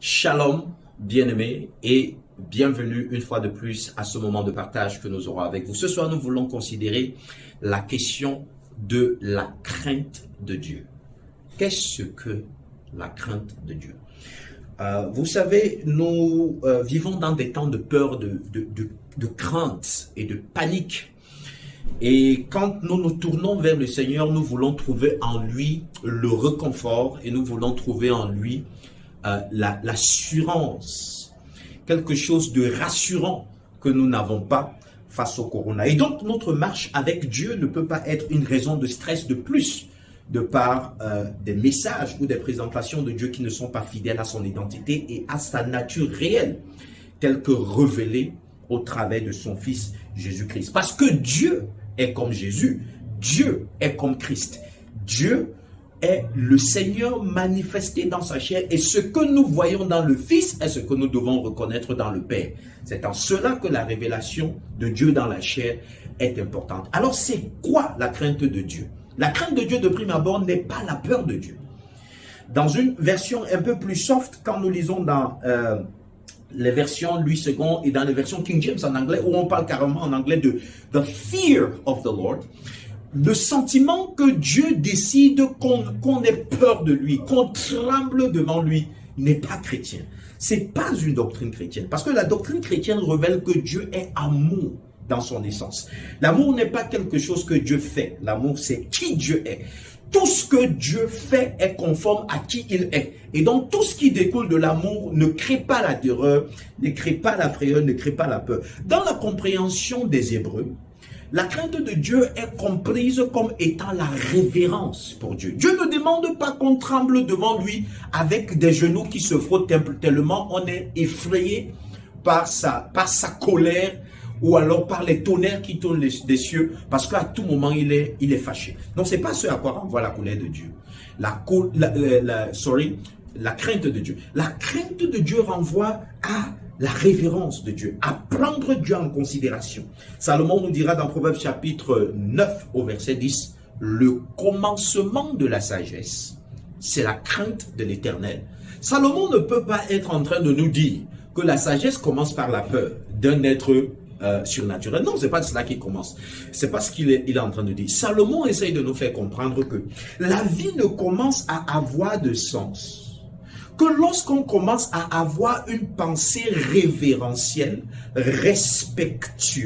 Shalom, bien-aimés, et bienvenue une fois de plus à ce moment de partage que nous aurons avec vous. Ce soir, nous voulons considérer la question de la crainte de Dieu. Qu'est-ce que la crainte de Dieu? Vous savez, nous vivons dans des temps de peur, de crainte et de panique. Et quand nous nous tournons vers le Seigneur, nous voulons trouver en lui le réconfort et nous voulons trouver en lui l'assurance, quelque chose de rassurant que nous n'avons pas face au corona. Et donc notre marche avec Dieu ne peut pas être une raison de stress de plus de par des messages ou des présentations de Dieu qui ne sont pas fidèles à son identité et à sa nature réelle, telle que révélée au travers de son Fils Jésus-Christ. Parce que Dieu est comme Jésus, Dieu est comme Christ. Dieu est le Seigneur manifesté dans sa chair, et ce que nous voyons dans le Fils est ce que nous devons reconnaître dans le Père. C'est en cela que la révélation de Dieu dans la chair est importante. Alors c'est quoi la crainte de Dieu? La crainte de Dieu de prime abord n'est pas la peur de Dieu. Dans une version un peu plus soft, quand nous lisons dans les versions Louis II et dans les versions King James en anglais, où on parle carrément en anglais de « the fear of the Lord », le sentiment que Dieu décide qu'on ait peur de lui, qu'on tremble devant lui, n'est pas chrétien. C'est pas une doctrine chrétienne. Parce que la doctrine chrétienne révèle que Dieu est amour dans son essence. L'amour n'est pas quelque chose que Dieu fait. L'amour, c'est qui Dieu est. Tout ce que Dieu fait est conforme à qui il est. Et donc, tout ce qui découle de l'amour ne crée pas la terreur, ne crée pas la frayeur, ne crée pas la peur. Dans la compréhension des Hébreux, la crainte de Dieu est comprise comme étant la révérence pour Dieu. Dieu ne demande pas qu'on tremble devant lui avec des genoux qui se frottent tellement on est effrayé par sa colère ou alors par les tonnerres qui tournent des cieux, parce qu'à tout moment il est fâché. Donc c'est pas ce à quoi renvoie la colère de Dieu. La crainte de Dieu. La crainte de Dieu renvoie à la révérence de Dieu, à prendre Dieu en considération. Salomon nous dira dans Proverbes chapitre 9 au verset 10, le commencement de la sagesse, c'est la crainte de l'Éternel. Salomon ne peut pas être en train de nous dire que la sagesse commence par la peur d'un être surnaturel. Non, c'est pas de cela qu'il commence. C'est pas ce qu'il est en train de dire. Salomon essaye de nous faire comprendre que la vie ne commence à avoir de sens que lorsqu'on commence à avoir une pensée révérentielle, respectueuse.